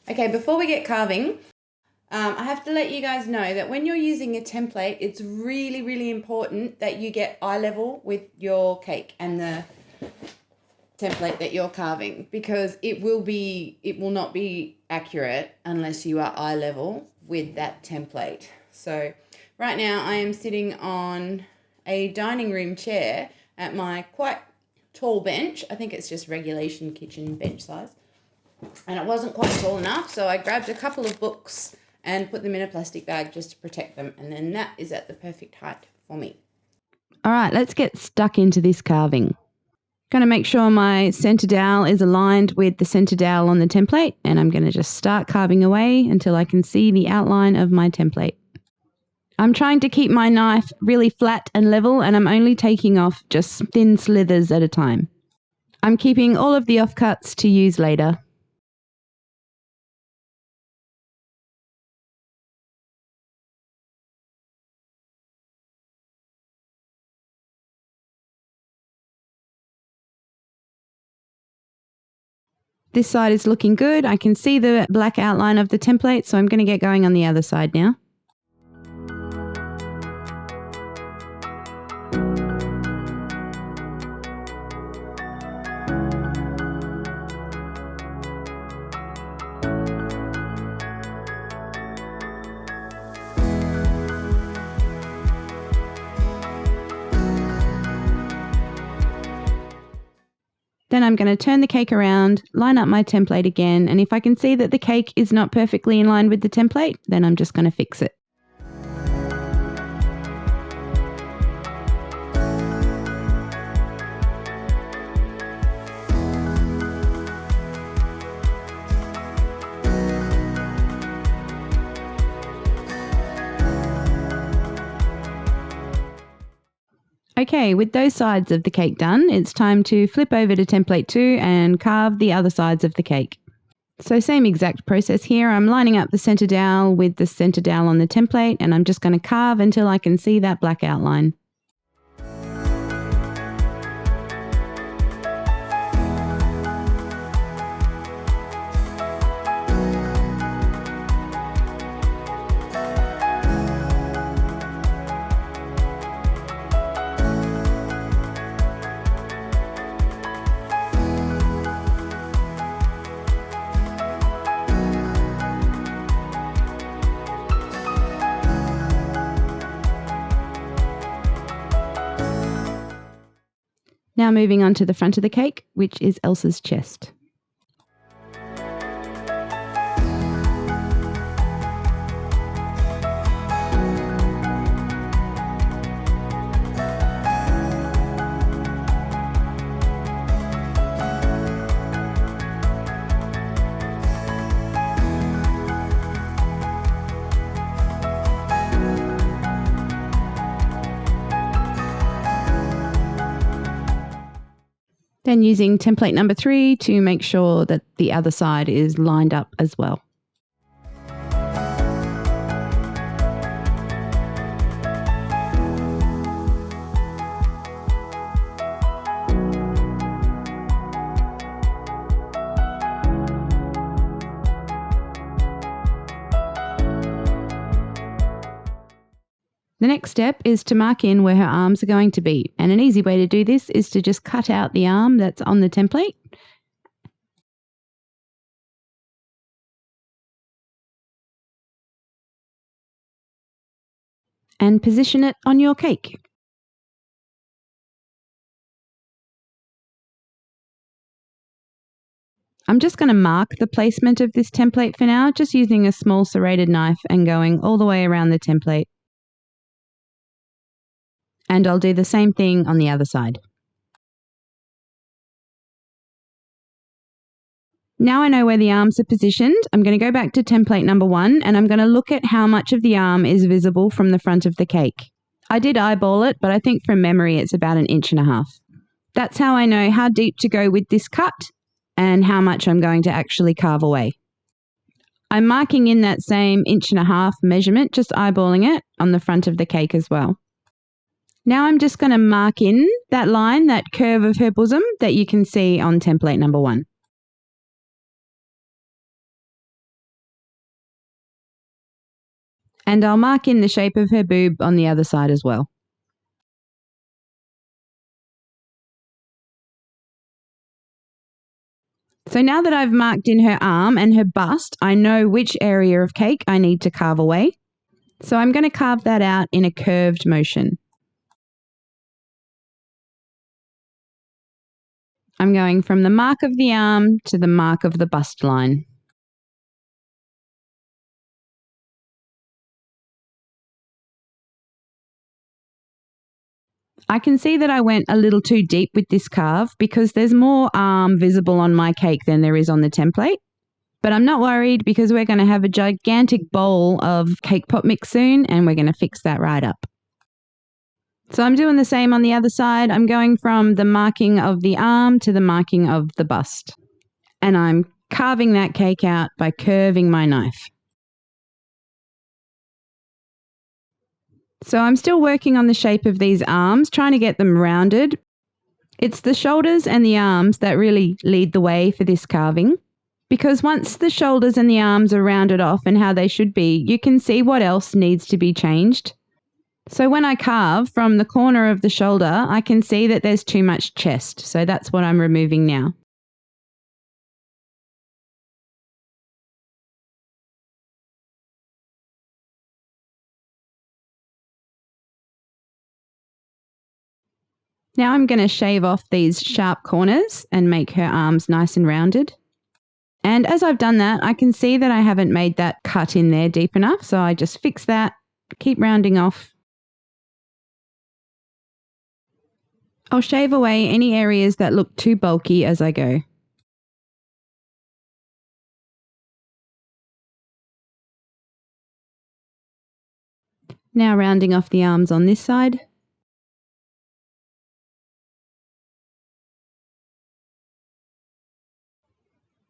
Okay, before we get carving, I have to let you guys know that when you're using a template, it's really, really important that you get eye level with your cake and the template that you're carving, because it will not be accurate unless you are eye level with that template. So right now I am sitting on a dining room chair at my quite tall bench. I think it's just regulation kitchen bench size. And it wasn't quite tall enough, so I grabbed a couple of books and put them in a plastic bag just to protect them, and then that is at the perfect height for me. All right, let's get stuck into this carving. Going to make sure my center dowel is aligned with the center dowel on the template, and I'm going to just start carving away until I can see the outline of my template. I'm trying to keep my knife really flat and level, and I'm only taking off just thin slithers at a time. I'm keeping all of the offcuts to use later. This side is looking good. I can see the black outline of the template, so I'm going to get going on the other side now. Then I'm going to turn the cake around, line up my template again, and if I can see that the cake is not perfectly in line with the template, then I'm just going to fix it. Okay, with those sides of the cake done, it's time to flip over to template 2 and carve the other sides of the cake. So same exact process here. I'm lining up the center dowel with the center dowel on the template, and I'm just going to carve until I can see that black outline. Now moving on to the front of the cake, which is Elsa's chest. Then using template number 3 to make sure that the other side is lined up as well. The next step is to mark in where her arms are going to be, and an easy way to do this is to just cut out the arm that's on the template and position it on your cake. I'm just going to mark the placement of this template for now, just using a small serrated knife and going all the way around the template. And I'll do the same thing on the other side. Now I know where the arms are positioned, I'm going to go back to template number 1 and I'm going to look at how much of the arm is visible from the front of the cake. I did eyeball it, but I think from memory it's about 1.5 inches. That's how I know how deep to go with this cut and how much I'm going to actually carve away. I'm marking in that same 1.5 inch measurement, just eyeballing it on the front of the cake as well. Now I'm just going to mark in that line, that curve of her bosom that you can see on template number 1. And I'll mark in the shape of her boob on the other side as well. So now that I've marked in her arm and her bust, I know which area of cake I need to carve away. So I'm going to carve that out in a curved motion. I'm going from the mark of the arm to the mark of the bust line. I can see that I went a little too deep with this carve because there's more arm visible on my cake than there is on the template. But I'm not worried because we're going to have a gigantic bowl of cake pop mix soon and we're going to fix that right up. So I'm doing the same on the other side. I'm going from the marking of the arm to the marking of the bust. And I'm carving that cake out by curving my knife. So I'm still working on the shape of these arms, trying to get them rounded. It's the shoulders and the arms that really lead the way for this carving. Because once the shoulders and the arms are rounded off and how they should be, you can see what else needs to be changed. So when I carve from the corner of the shoulder, I can see that there's too much chest. So that's what I'm removing now. Now I'm going to shave off these sharp corners and make her arms nice and rounded. And as I've done that, I can see that I haven't made that cut in there deep enough. So I just fix that, keep rounding off. I'll shave away any areas that look too bulky as I go. Now rounding off the arms on this side.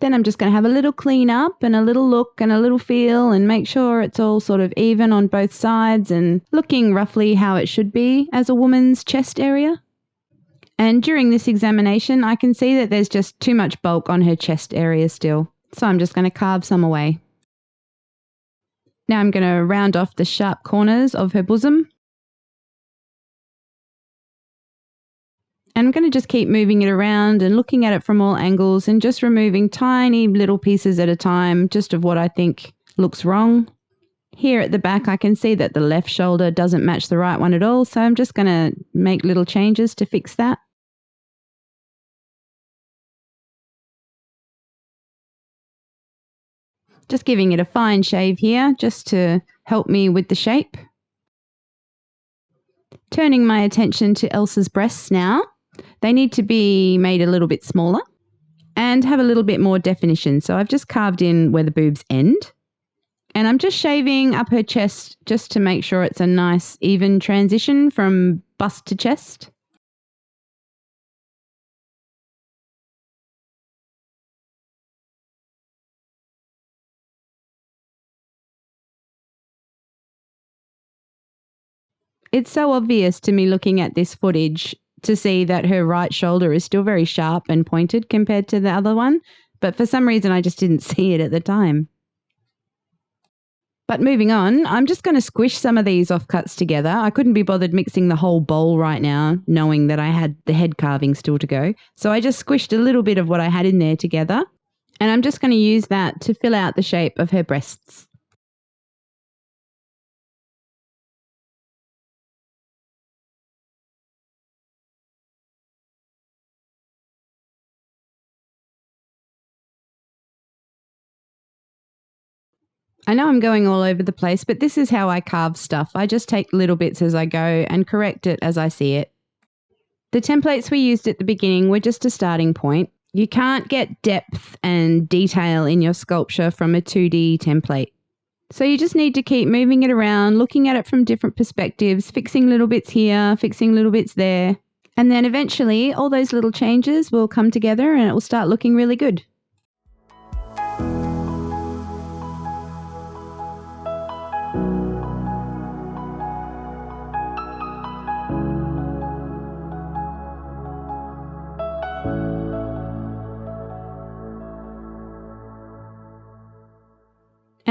Then I'm just going to have a little clean up and a little look and a little feel and make sure it's all sort of even on both sides and looking roughly how it should be as a woman's chest area. And during this examination, I can see that there's just too much bulk on her chest area still. So I'm just going to carve some away. Now I'm going to round off the sharp corners of her bosom. And I'm going to just keep moving it around and looking at it from all angles and just removing tiny little pieces at a time, just of what I think looks wrong. Here at the back, I can see that the left shoulder doesn't match the right one at all, so I'm just going to make little changes to fix that. Just giving it a fine shave here, just to help me with the shape. Turning my attention to Elsa's breasts now. They need to be made a little bit smaller and have a little bit more definition. So I've just carved in where the boobs end. And I'm just shaving up her chest just to make sure it's a nice even transition from bust to chest. It's so obvious to me looking at this footage to see that her right shoulder is still very sharp and pointed compared to the other one, but for some reason I just didn't see it at the time. But moving on, I'm just going to squish some of these offcuts together. I couldn't be bothered mixing the whole bowl right now, knowing that I had the head carving still to go. So I just squished a little bit of what I had in there together, and I'm just going to use that to fill out the shape of her breasts. I know I'm going all over the place, but this is how I carve stuff. I just take little bits as I go and correct it as I see it. The templates we used at the beginning were just a starting point. You can't get depth and detail in your sculpture from a 2D template. So you just need to keep moving it around, looking at it from different perspectives, fixing little bits here, fixing little bits there. And then eventually all those little changes will come together and it will start looking really good.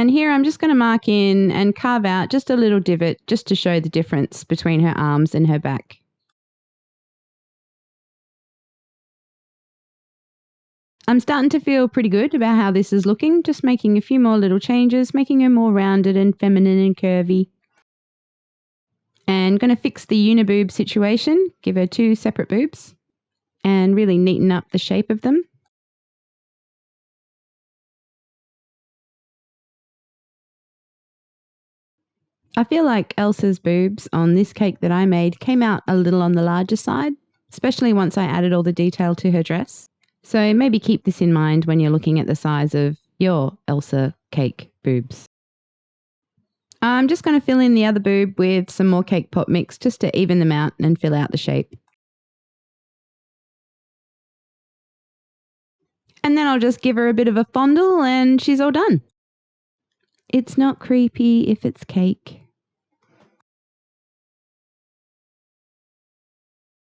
And here I'm just going to mark in and carve out just a little divot just to show the difference between her arms and her back. I'm starting to feel pretty good about how this is looking, just making a few more little changes, making her more rounded and feminine and curvy. And going to fix the uniboob situation, give her 2 separate boobs and really neaten up the shape of them. I feel like Elsa's boobs on this cake that I made came out a little on the larger side, especially once I added all the detail to her dress. So maybe keep this in mind when you're looking at the size of your Elsa cake boobs. I'm just going to fill in the other boob with some more cake pop mix just to even them out and fill out the shape. And then I'll just give her a bit of a fondle and she's all done. It's not creepy if it's cake.